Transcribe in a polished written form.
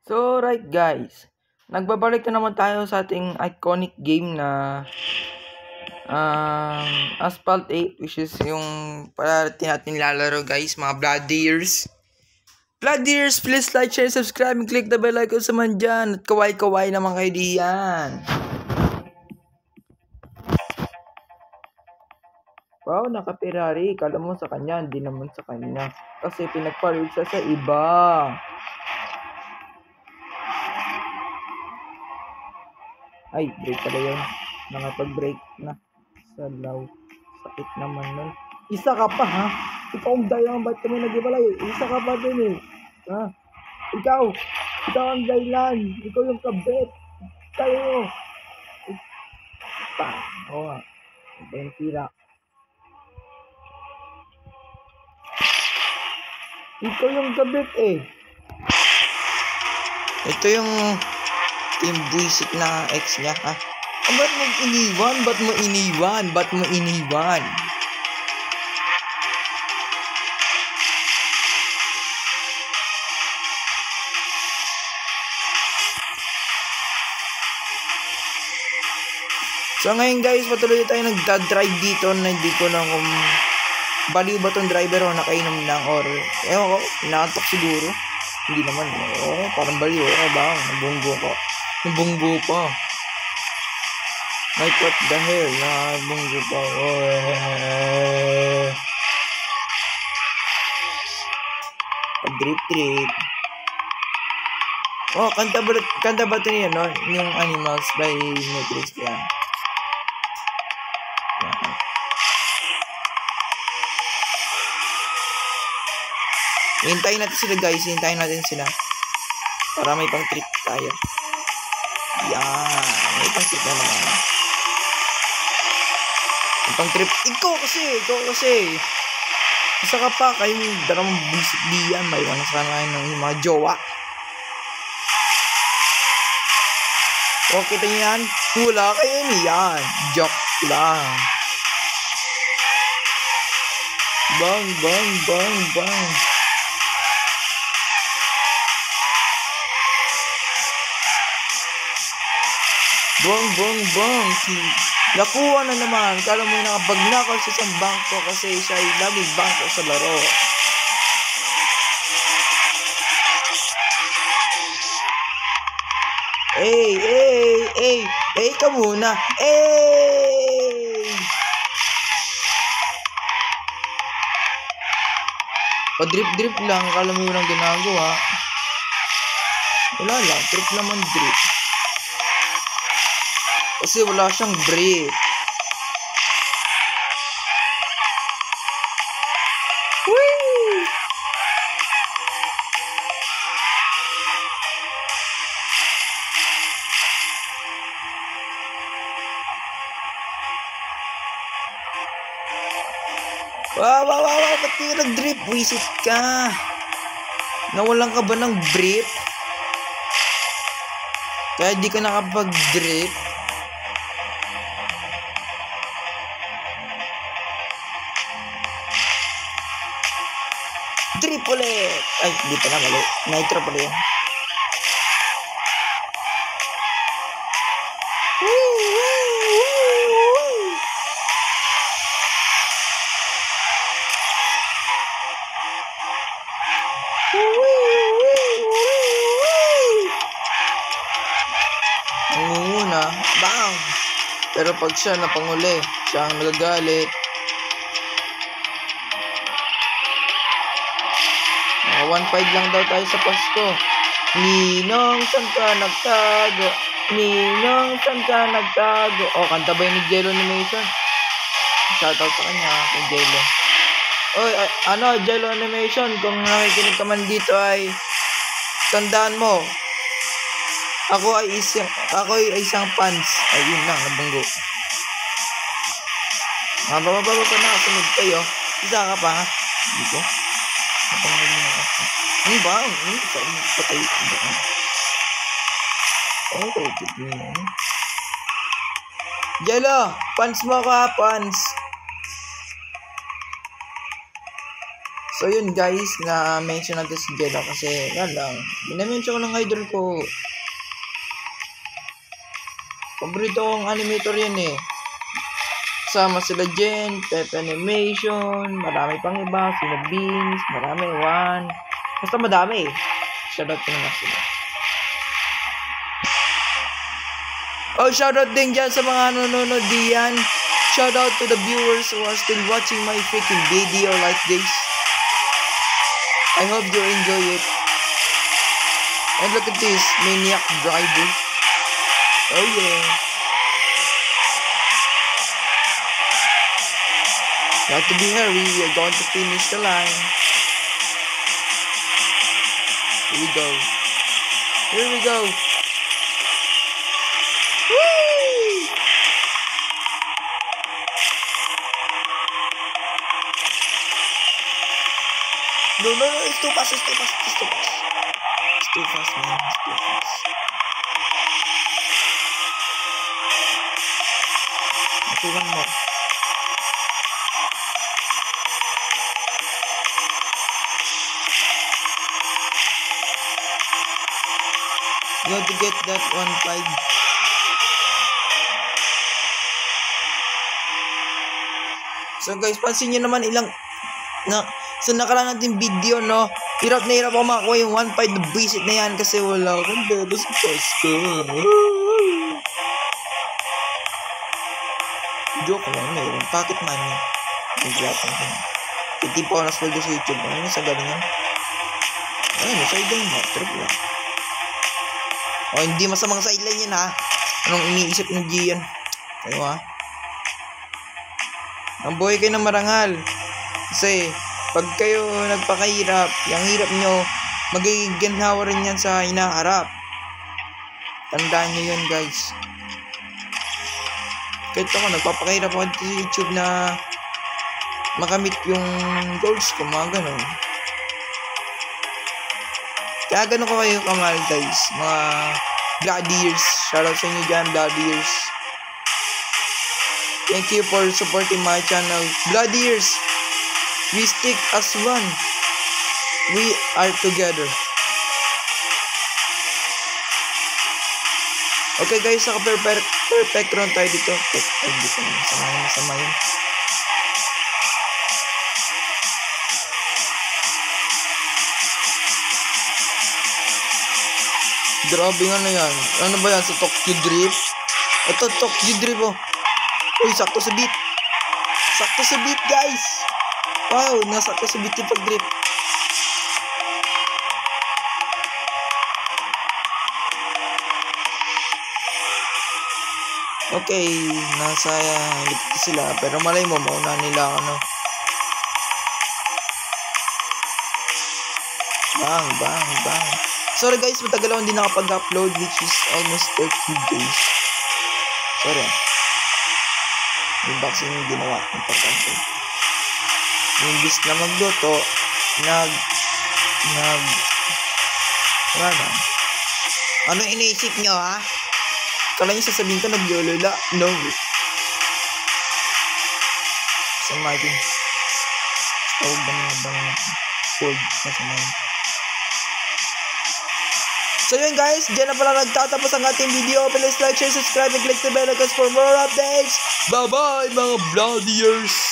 So, right guys, nagbabalik na naman tayo sa ating iconic game na Asphalt 8, which is yung parating natin lalaro guys, mga Bloody Years. Bloody Years, please like, share, subscribe, and click the bell icon sa man dyan. At kaway-kaway naman kayo diyan. Wow, naka-Ferrari. Kala mo sa kanya, hindi naman sa kanya. Kasi pinagpalit siya sa iba. Ay, break pala yun. Nakapag-break na. Salaw. Sakit naman nun. Isa ka pa, ha? Ikaw ang dahilan, ba't kami nag-ibalay? Isa ka pa din, eh. Ha? Ikaw ang dahilan. Ikaw yung kabit. Tayo. Pa. Oo nga. Ito yung tira. Ikaw yung kabit, eh. Ito yung buisit na ex niya, ha? Ba't mo iniwan? Ba't mo iniwan? Ba't mo iniwan? So ngayon guys, patuloy tayo nagda-drive dito na hindi ko lang kung baliw ba tong driver o nakainom lang or ewan ko, inaantok siguro. Hindi naman, parang baliw. Ba? Nabunggo ko. Nabunggo pa. Like what the hell? Nabunggo pa. Pag-drip-drip. Oh, kanta ba ito niya, no? Yung Animals by Matrix yan. Hintayin natin sila guys, hintayin natin sila para may pang trip tayo. Yan, may pang trip na naman. May pang trip, ikaw kasi isa ka pa, kayong dalawang busit diyan, may iwan sa kanan ng mga jowa. O, kita nyo yan? Hula kayo niyan, joke lang. Bang, bang, bang, bang. Bong. Nakuha na naman. Kala mo yung nakabagnakaw sa isang bangko kasi siya ay laging bangko sa laro. Hey, ka muna. Pa-drip lang. Kala mo yung ginagawa. Wala lang. Trip naman drip. Kasi wala siyang brake. Whee! Wow, ba't kayo nag-drip? Wisit ka. Nawalan ka ba ng brake? Kaya di ka nakapag-drip? Drip ulit! Ay, hindi pala mali. Nitro pala yun. Nangunguna. Bang! Pero pag siya napanguli, siya ang nagagalit. 1.5 lang daw tayo sa Pasko. Ninong, saan ka nagtago? Ninong, saan ka nagtago? O, kanta ba yun ni Jello Animation? Shoutout sa kanya, kay Jello. Oy, Jello Animation, kung nakikinig ka man dito ay tandaan mo, ako ay isang fans. Ayun lang, nabunggo. Bababa pa na, sunod kayo. Isa ka pa, ha? Dito. Ano ba? Saan mo patay? Jello, pants mo ka, pants. So yun guys, na-mention natin si Jello kasi yan lang. Na-mention ko ng idol ko. Paborito kong animator yan eh. Sama sila Jen, Pepe Animation, marami pang iba, sila Beans, marami, Juan. Basta madami eh. Shoutout ko naman sila. Oh, shoutout din dyan sa mga nanonood diyan. Shoutout to the viewers who are still watching my freaking video like this. I hope you enjoy it. And look at this, Maniac Driver. Oh yeah. You have to be hurry, we are going to finish the line. Here we go. Here we go. Woo! No, it's too fast, it's too fast, it's too fast. It's too fast, man, it's too fast. Okay, one more. You have to get that 1.5. So guys, pansin nyo naman sa nakaraan natin video, no? Hirap na hirap ako makakuha yung 1.5 na visit na yan kasi wala akong data sa Pasko. Joke lang, mayroon. Pocket money. Nag-lahat lang yan. Hindi pa ako nasweldo sa YouTube. Ano sa galing yan? Ayun, sideline mo. Trip lang. O, hindi masamang sideline yan, ha? Anong iniisip ng Gian? Kayo, ha? Ang buhay kayo ng marangal. Kasi, pag kayo nagpakahirap, yung hirap nyo, magiging ginhawa rin yan sa hinaharap. Tandaan nyo yun, guys. Kahit ako, nagpapakahirap ako sa YouTube na makamit yung goals ko, mga ganun. Kaya ganun ko kayo kamahal, guys. Mga Gladiers. Shoutout sa inyo dyan, Gladiers. Thank you for supporting my channel. Gladiers, we stick as one. We are together. Okay guys, perfect round tayo dito. Dito masama yun. Grabe nga na yan. Ano ba yan? Sa Tokyo Drift? Ito, Tokyo Drift oh. Uy, sakto sa beat. Sakto sa beat guys. Wow, nasakto sa beat yung pag-drift. Okay, nasa likod sila. Pero malay mo, mauna nila ano. Bang, bang, bang. Sorry guys, matagal ako hindi nakapag-upload, which is almost 30 days. Sorry. Yung vaccine yung ginawa. Importante. Imbis na magluto, wala na. Ano iniisip nyo, ha? Kala nyo sasabihin ko nagyolula? No. Sama din. Huwag bang fold na sama. So yun guys, dyan na pala nagtatapos ang ating video. Please like, share, subscribe, and click the bell icon for more updates. Bye bye mga Bloodiers!